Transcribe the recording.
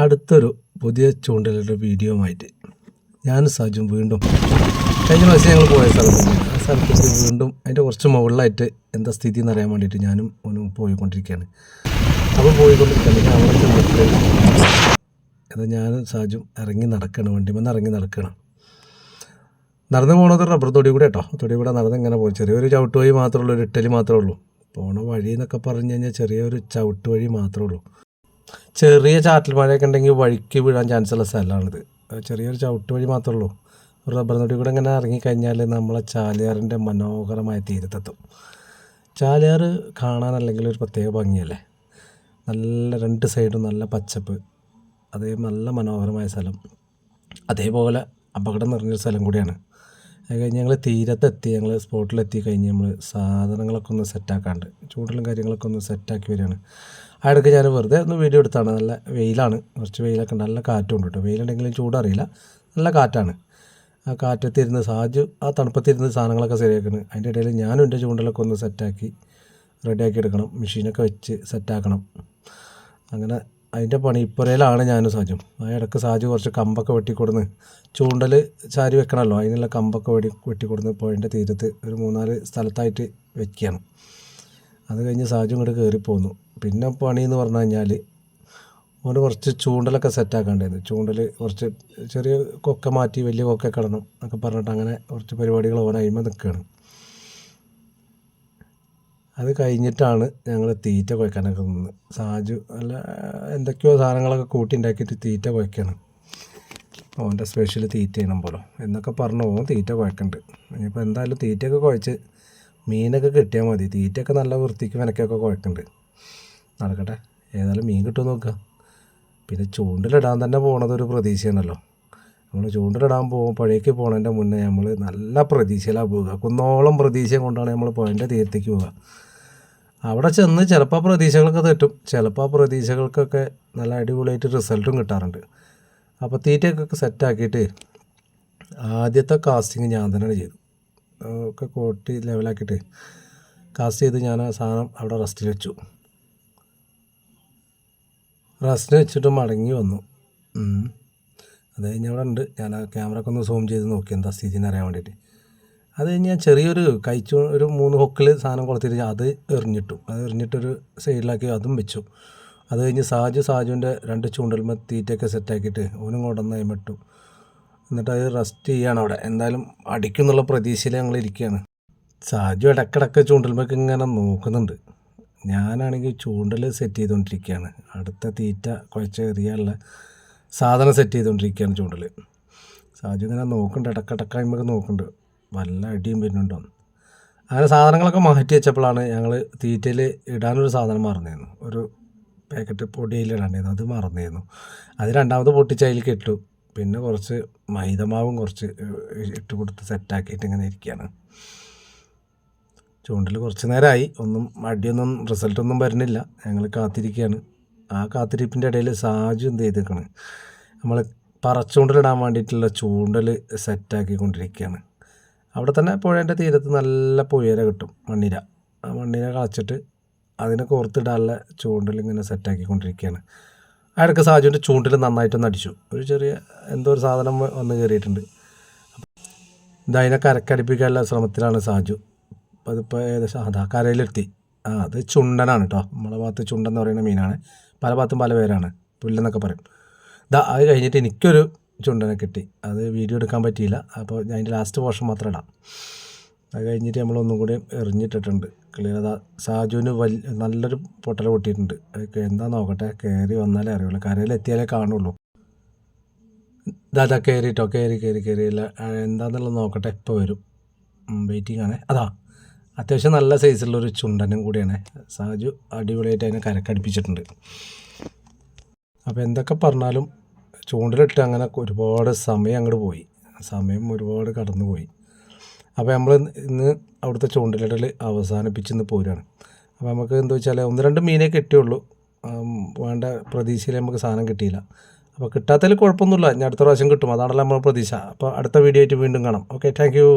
അടുത്തൊരു പുതിയ ചൂണ്ടലിൻ്റെ വീഡിയോ ആയിട്ട് ഞാൻ സാജും വീണ്ടും കഴിഞ്ഞ പ്രാവശ്യം ഞങ്ങൾ പോയ സ്ഥലത്ത് ആ സ്ഥലത്തേക്ക് വീണ്ടും അതിൻ്റെ കുറച്ച് മുകളിലായിട്ട് എന്താ സ്ഥിതി എന്നറിയാൻ വേണ്ടിയിട്ട് ഞാനും ഓനും പോയിക്കൊണ്ടിരിക്കുകയാണ്. അപ്പോൾ പോയിക്കൊണ്ടിരിക്കുകയാണെങ്കിൽ അവിടെ ചെന്നിട്ട് അത് ഞാനും സാജും ഇറങ്ങി നടക്കണം, വണ്ടിമെന്ന് ഇറങ്ങി നടക്കണം. നടന്നു പോകണത് റബ്ബർ തൊടി കൂടെ കേട്ടോ. തൊടി കൂടെ നടന്ന് ഇങ്ങനെ പോകും. ചെറിയൊരു ചവിട്ട് വഴി മാത്രമേ ഉള്ളൂ, ഒരു ഇട്ടലി മാത്രമേ ഉള്ളൂ. പോണ വഴി എന്നൊക്കെ പറഞ്ഞു കഴിഞ്ഞാൽ ചെറിയൊരു ചവിട്ട് വഴി മാത്രമേ ഉള്ളൂ. ചെറിയ ചാറ്റൽ മഴയൊക്കെ ഉണ്ടെങ്കിൽ വഴിക്ക് വീഴാൻ ചാൻസ് ഉള്ള സ്ഥലമാണിത്. ചെറിയൊരു ചവിട്ട് വഴി മാത്രമേ ഉള്ളൂ. റബ്ബർ തൊടി കൂടെ ഇങ്ങനെ ഇറങ്ങിക്കഴിഞ്ഞാൽ നമ്മളെ ചാലിയാറിൻ്റെ മനോഹരമായ തീരത്തെത്തും. ചാലിയാർ കാണാനല്ലെങ്കിൽ ഒരു പ്രത്യേക ഭംഗിയല്ലേ. നല്ല രണ്ട് സൈഡും നല്ല പച്ചപ്പ്, അതേ നല്ല മനോഹരമായ സ്ഥലം, അതേപോലെ അപകടം നിറഞ്ഞൊരു സ്ഥലം കൂടിയാണ്. അത് കഴിഞ്ഞ് ഞങ്ങൾ തീരത്തെത്തി, ഞങ്ങൾ സ്പോട്ടിലെത്തി കഴിഞ്ഞ് നമ്മൾ സാധനങ്ങളൊക്കെ ഒന്ന് സെറ്റാക്കാണ്ട് ചൂടലും കാര്യങ്ങളൊക്കെ ഒന്ന് സെറ്റാക്കി വരികയാണ്. ആ ഇടയ്ക്ക് ഞാൻ വെറുതെ ഒന്ന് വീഡിയോ എടുത്താണ്. നല്ല വെയിലാണ്, കുറച്ച് വെയിലൊക്കെ ഉണ്ട്, നല്ല കാറ്റുണ്ട് കേട്ടോ. വെയിലുണ്ടെങ്കിലും ചൂടറിയില്ല, നല്ല കാറ്റാണ്. ആ കാറ്റത്തിരുന്ന് സാജു ആ തണുപ്പത്തിരുന്ന് സാധനങ്ങളൊക്കെ ശരിയാക്കണം. അതിൻ്റെ ഇടയിൽ ഞാനും എൻ്റെ ചൂണ്ടലൊക്കെ ഒന്ന് സെറ്റാക്കി റെഡിയാക്കി എടുക്കണം, മെഷീനൊക്കെ വെച്ച് സെറ്റാക്കണം. അങ്ങനെ അതിൻ്റെ പണി ഇപ്പുറയിലാണ് ഞാനും സാജും. ആ ഇടയ്ക്ക് സാജു കുറച്ച് കമ്പൊക്കെ വെട്ടിക്കൊടുന്ന് ചൂണ്ടൽ ചാരി വെക്കണമല്ലോ, അതിനുള്ള കമ്പൊക്കെ വെട്ടിക്കൊടുന്ന് പുഴൻ്റെ തീരത്ത് ഒരു 3-4 സ്ഥലത്തായിട്ട് വെക്കുകയാണ്. അത് കഴിഞ്ഞ് സാജു ഇങ്ങോട്ട് കയറിപ്പോന്നു. പിന്നെ പണി എന്ന് പറഞ്ഞു കഴിഞ്ഞാൽ ഓന് കുറച്ച് ചൂണ്ടലൊക്കെ സെറ്റാക്കാണ്ടായിരുന്നു. ചൂണ്ടൽ കുറച്ച് ചെറിയ കൊക്ക മാറ്റി വലിയ കൊക്കൊക്കെ ഇടണം എന്നൊക്കെ പറഞ്ഞിട്ട് അങ്ങനെ കുറച്ച് പരിപാടികൾ ഓൻ അയിമ നിൽക്കുകയാണ്. അത് കഴിഞ്ഞിട്ടാണ് ഞങ്ങൾ തീറ്റ കുഴക്കാനൊക്കെ നിന്ന്. സാജു അല്ല എന്തൊക്കെയോ സാധനങ്ങളൊക്കെ കൂട്ടി ഉണ്ടാക്കിയിട്ട് തീറ്റ കുഴക്കുകയാണ്. ഓൻ്റെ സ്പെഷ്യൽ തീറ്റ ചെയ്യണം പോലെ എന്നൊക്കെ പറഞ്ഞു ഓൻ തീറ്റ കുഴക്കുന്നുണ്ട്. ഇനിയിപ്പോൾ എന്തായാലും തീറ്റയൊക്കെ കുഴച്ച് മീനൊക്കെ കിട്ടിയാൽ മതി. തീറ്റയൊക്കെ നല്ല വൃത്തിക്ക് മെനക്കൊക്കെ കുഴക്കുന്നുണ്ട്. നടക്കട്ടെ, ഏതായാലും മീൻ കിട്ടുമെന്ന് നോക്കുക. പിന്നെ ചൂണ്ടലിടാൻ തന്നെ പോണത് ഒരു പ്രതീക്ഷയാണല്ലോ. നമ്മൾ ചൂണ്ടലിടാൻ പുഴയ്ക്ക് പോണതിൻ്റെ മുന്നേ നമ്മൾ നല്ല പ്രതീക്ഷയിലാണ് പോവുക. കുന്നോളം പ്രതീക്ഷ കൊണ്ടാണ് നമ്മൾ പുഴൻ്റെ തീരത്തേക്ക് പോവുക. അവിടെ ചെന്ന് ചിലപ്പോൾ പ്രതീക്ഷകളൊക്കെ തെറ്റും, ചിലപ്പോൾ ആ പ്രതീക്ഷകൾക്കൊക്കെ നല്ല അടിപൊളിയായിട്ട് റിസൾട്ടും കിട്ടാറുണ്ട്. അപ്പോൾ തീറ്റയൊക്കെ സെറ്റാക്കിയിട്ട് ആദ്യത്തെ കാസ്റ്റിങ് ഞാൻ തന്നെയാണ് ചെയ്തു. ഒക്കെ കൂട്ടി ലെവലാക്കിയിട്ട് കാസ്റ്റ് ചെയ്ത് ഞാൻ ആ സാധനം അവിടെ റെസ്റ്റിൽ വെച്ചു. റെസ്റ്റിന് വെച്ചിട്ട് മടങ്ങി വന്നു. അത് കഴിഞ്ഞ് അവിടെ ഉണ്ട്. ഞാൻ ആ ക്യാമറയൊക്കെ ഒന്ന് സൂം ചെയ്ത് നോക്കി എന്താ സ്ഥിതി എന്ന് അറിയാൻ വേണ്ടിയിട്ട്. അത് കഴിഞ്ഞ് ഞാൻ ചെറിയൊരു ഒരു 3 ഹൊക്കിൽ സാധനം കൊളുത്തിട്ട് അത് എറിഞ്ഞിട്ടൊരു സൈഡിലാക്കി അതും വെച്ചു. അത് കഴിഞ്ഞ് സാജുവിൻ്റെ 2 ചൂണ്ടൽമ തീറ്റയൊക്കെ സെറ്റാക്കിയിട്ട് ഓനും കൊണ്ടുവന്ന് ഇട്ടു. എന്നിട്ട് അത് റെസ്റ്റ് ചെയ്യാണ് അവിടെ. എന്തായാലും അടിക്കുന്നുള്ള പ്രതീക്ഷയിൽ ഞങ്ങൾ ഇരിക്കുകയാണ്. സാജു ഇടക്കിടക്ക് ചൂണ്ടൽമൊക്കെ ഇങ്ങനെ നോക്കുന്നുണ്ട്. ഞാനാണെങ്കിൽ ചൂണ്ടൽ സെറ്റ് ചെയ്തുകൊണ്ടിരിക്കുകയാണ്. അടുത്ത തീറ്റ കുഴച്ച് എറിയാനുള്ള സാധനം സെറ്റ് ചെയ്തുകൊണ്ടിരിക്കുകയാണ് ചൂണ്ടൽ. സാജു ഇങ്ങനെ നോക്കുന്നുണ്ട്, ഇടക്കിടക്കായ്മൊക്കെ നോക്കുന്നുണ്ട് വല്ല അടിയും വരുന്നുണ്ടോ. അങ്ങനെ സാധനങ്ങളൊക്കെ മാറ്റി വെച്ചപ്പോഴാണ് ഞങ്ങൾ തീറ്റയിൽ ഇടാനൊരു സാധനം മറന്നിരുന്നു. ഒരു പാക്കറ്റ് പൊടിയിൽ ഇടാണ്ടായിരുന്നു, അത് മറന്നിരുന്നു. അത് രണ്ടാമത് പൊട്ടിച്ച് അതിലേക്ക് ഇട്ടു. പിന്നെ കുറച്ച് മൈദമാവും കുറച്ച് ഇട്ട് കൊടുത്ത് സെറ്റാക്കിയിട്ട് ഇങ്ങനെ ഇരിക്കുകയാണ്. ചൂണ്ടൽ കുറച്ച് നേരമായി, ഒന്നും അടിയൊന്നും റിസൾട്ടൊന്നും വരുന്നില്ല. ഞങ്ങൾ കാത്തിരിക്കുകയാണ്. ആ കാത്തിരിപ്പിൻ്റെ ഇടയിൽ സാജു എന്ത് ചെയ്തേക്കാണ്, നമ്മൾ പറച്ചൂണ്ടലിടാൻ വേണ്ടിയിട്ടുള്ള ചൂണ്ടൽ സെറ്റാക്കിക്കൊണ്ടിരിക്കുകയാണ്. അവിടെ തന്നെ പുഴേൻ്റെ തീരത്ത് നല്ല പുയര കിട്ടും, മണ്ണിര. ആ മണ്ണിര കളച്ചിട്ട് അതിനെ കോർത്തിടാനുള്ള ചൂണ്ടൽ ഇങ്ങനെ സെറ്റാക്കിക്കൊണ്ടിരിക്കുകയാണ്. ആ ഇടയ്ക്ക് സാജുവിൻ്റെ ചൂണ്ടിൽ നന്നായിട്ടൊന്ന് അടിച്ചു. ഒരു ചെറിയ എന്തോ ഒരു സാധനം വന്ന് കയറിയിട്ടുണ്ട്. ഇതിനെ കരക്കടിപ്പിക്കാനുള്ള ശ്രമത്തിലാണ് സാജു. അതിപ്പോൾ ഏകദേശം അതാ കരയിലെത്തി. അത് ചുണ്ടനാണ് കേട്ടോ. നമ്മളെ ഭാഗത്ത് ചുണ്ടൻ എന്ന് പറയുന്ന മീനാണ്. പല ഭാഗത്തും പല പേരാണ്, പുല്ലെന്നൊക്കെ പറയും. അത് കഴിഞ്ഞിട്ട് എനിക്കൊരു ചുണ്ടനെ കിട്ടി. അത് വീഡിയോ എടുക്കാൻ പറ്റിയില്ല, അപ്പോൾ ഞാൻ അതിൻ്റെ ലാസ്റ്റ് പോർഷൻ മാത്രം ഇടാം. അത് കഴിഞ്ഞിട്ട് നമ്മളൊന്നും കൂടി എറിഞ്ഞിട്ടിട്ടുണ്ട്. ക്ലിയർ. സാജുവിന് നല്ലൊരു പൊട്ടൽ പൊട്ടിയിട്ടുണ്ട്. അത് എന്താ നോക്കട്ടെ, കയറി വന്നാലേ അറിയുള്ളൂ, കരയിലെത്തിയാലേ കാണുള്ളൂ. ഇതാ കയറിയിട്ടോ, കയറിയില്ല. എന്താണെന്നുള്ളത് നോക്കട്ടെ, ഇപ്പോൾ വരും. വെയിറ്റിംഗ് ആണ്. അത്യാവശ്യം നല്ല സൈസുള്ളൊരു ചുണ്ടനും കൂടിയാണ്. സാജു അടിപൊളിയായിട്ട് അതിനെ കരക്കടിപ്പിച്ചിട്ടുണ്ട്. അപ്പോൾ എന്തൊക്കെ പറഞ്ഞാലും ചൂണ്ടലിട്ട് അങ്ങനെ ഒരുപാട് സമയം അങ്ങോട്ട് പോയി, സമയം ഒരുപാട് കടന്നു പോയി. അപ്പോൾ നമ്മൾ ഇന്ന് അവിടുത്തെ ചൂണ്ടലിടൽ അവസാനിപ്പിച്ചിന്ന് പോരുകയാണ്. അപ്പോൾ നമുക്ക് എന്താ വെച്ചാൽ 1-2 മീനേ കിട്ടിയുള്ളൂ. വേണ്ട പ്രതീക്ഷയിൽ നമുക്ക് സാധനം കിട്ടിയില്ല. അപ്പോൾ കിട്ടാത്തതിൽ കുഴപ്പമൊന്നുമില്ല, ഇനി അടുത്ത പ്രാവശ്യം കിട്ടും, അതാണല്ലോ നമ്മൾ പ്രതീക്ഷ. അപ്പോൾ അടുത്ത വീഡിയോ ആയിട്ട് വീണ്ടും കാണാം. Okay, thank you.